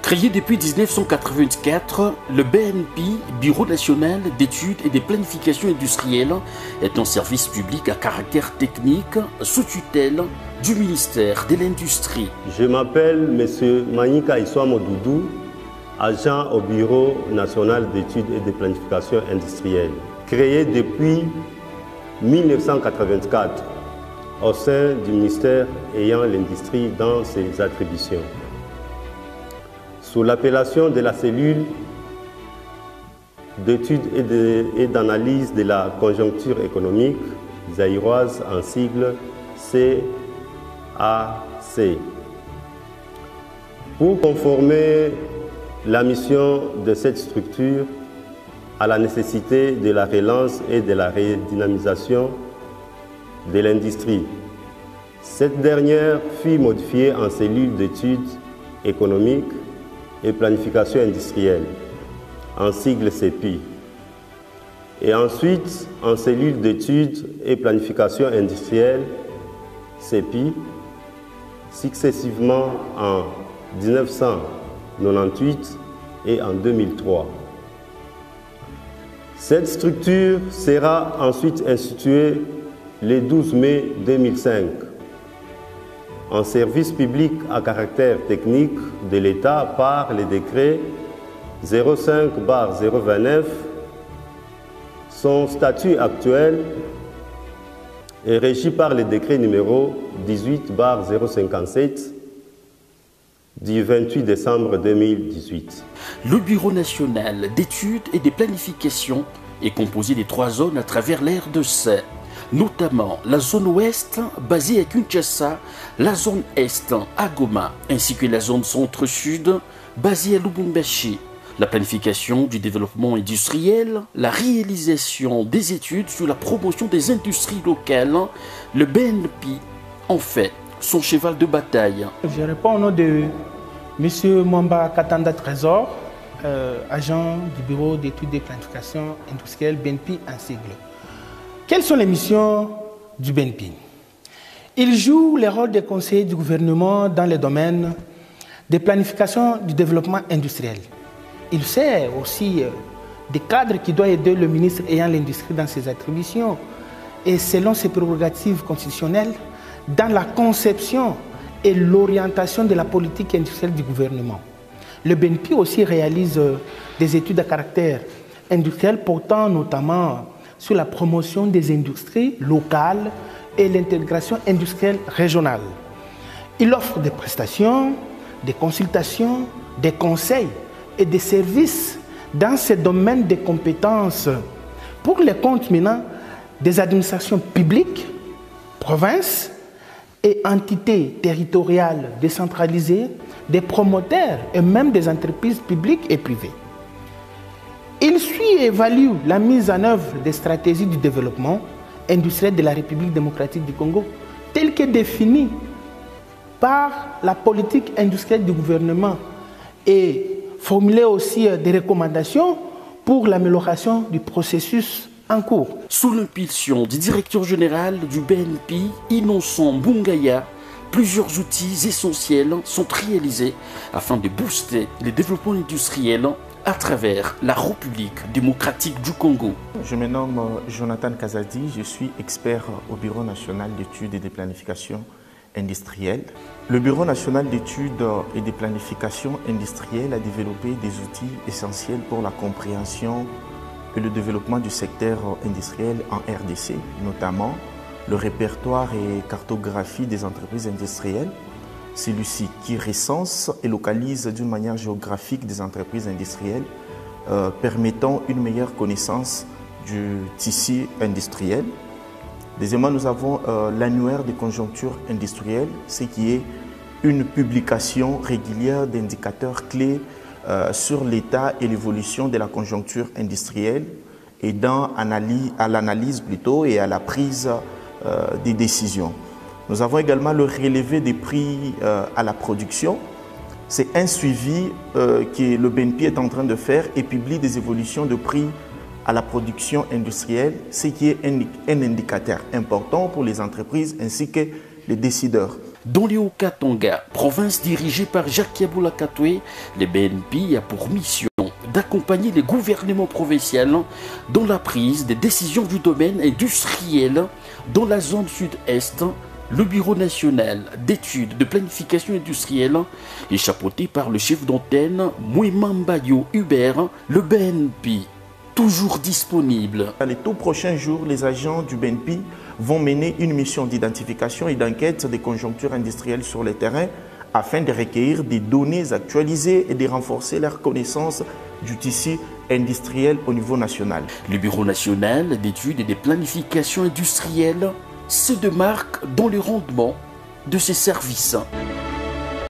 Créé depuis 1984, le BNP, Bureau national d'études et de planification industrielle, est un service public à caractère technique sous tutelle du ministère de l'Industrie. Je m'appelle M. Manika Iswamo Doudou, agent au Bureau national d'études et de planification industrielle. Créé depuis 1984 au sein du ministère ayant l'industrie dans ses attributions. Sous l'appellation de la cellule d'études et d'analyse de la conjoncture économique zaïroise en sigle CAC. Pour conformer la mission de cette structure à la nécessité de la relance et de la redynamisation de l'industrie, cette dernière fut modifiée en cellule d'études économiques et planification industrielle, en sigle CEPI, et ensuite en cellule d'études et planification industrielle, CEPI, successivement en 1998 et en 2003. Cette structure sera ensuite instituée le 12 mai 2005 en service public à caractère technique de l'État par le décret 05/029. Son statut actuel est régi par le décret numéro 18/057 du 28 décembre 2018. Le Bureau national d'études et de planification est composé de 3 zones à travers l'aire de Sé, notamment la zone ouest basée à Kinshasa, la zone est à Goma, ainsi que la zone centre-sud basée à Lubumbashi. La planification du développement industriel, la réalisation des études sur la promotion des industries locales, le BNP en fait son cheval de bataille. Je réponds au nom de M. Mwamba Katanda Trésor, agent du Bureau d'études et planification industrielle BNP en sigle. Quelles sont les missions du BNP? Il joue le rôle de conseiller du gouvernement dans les domaines de planification du développement industriel. Il sert aussi des cadres qui doivent aider le ministre ayant l'industrie dans ses attributions et selon ses prérogatives constitutionnelles dans la conception et l'orientation de la politique industrielle du gouvernement. Le BNP aussi réalise des études à caractère industriel portant notamment sur la promotion des industries locales et l'intégration industrielle régionale. Il offre des prestations, des consultations, des conseils et des services dans ces domaines de compétences pour les comptes maintenant des administrations publiques, provinces et entités territoriales décentralisées, des promoteurs et même des entreprises publiques et privées. Il suit et évalue la mise en œuvre des stratégies du développement industriel de la République démocratique du Congo, telle que définie par la politique industrielle du gouvernement et formuler aussi des recommandations pour l'amélioration du processus en cours. Sous l'impulsion du directeur général du BNP, Innocent Bungaya, plusieurs outils essentiels sont réalisés afin de booster le développement industriel à travers la République démocratique du Congo. Je me nomme Jonathan Kazadi, je suis expert au Bureau national d'études et de planification industrielle. Le Bureau national d'études et de planification industrielle a développé des outils essentiels pour la compréhension et le développement du secteur industriel en RDC, notamment le répertoire et cartographie des entreprises industrielles, celui-ci qui recense et localise d'une manière géographique des entreprises industrielles, permettant une meilleure connaissance du tissu industriel. Deuxièmement, nous avons l'annuaire de conjoncture industrielle, ce qui est une publication régulière d'indicateurs clés sur l'état et l'évolution de la conjoncture industrielle, aidant à l'analyse plutôt et à la prise des décisions. Nous avons également le relevé des prix à la production. C'est un suivi que le BNP est en train de faire et publie des évolutions de prix à la production industrielle, ce qui est un indicateur important pour les entreprises ainsi que les décideurs. Dans les Hauts-Katanga, province dirigée par Jacques Yabula Katwe, le BNP a pour mission d'accompagner les gouvernements provinciaux dans la prise des décisions du domaine industriel dans la zone sud-est. Le Bureau national d'études de planification industrielle est chapeauté par le chef d'antenne Mouemambayo Hubert, le BNP. Toujours disponible. Dans les tout prochains jours, les agents du BNP vont mener une mission d'identification et d'enquête des conjonctures industrielles sur le terrain afin de recueillir des données actualisées et de renforcer leur connaissance du tissu industriel au niveau national. Le Bureau national d'études et de planification industrielle se démarque dans le rendement de ses services.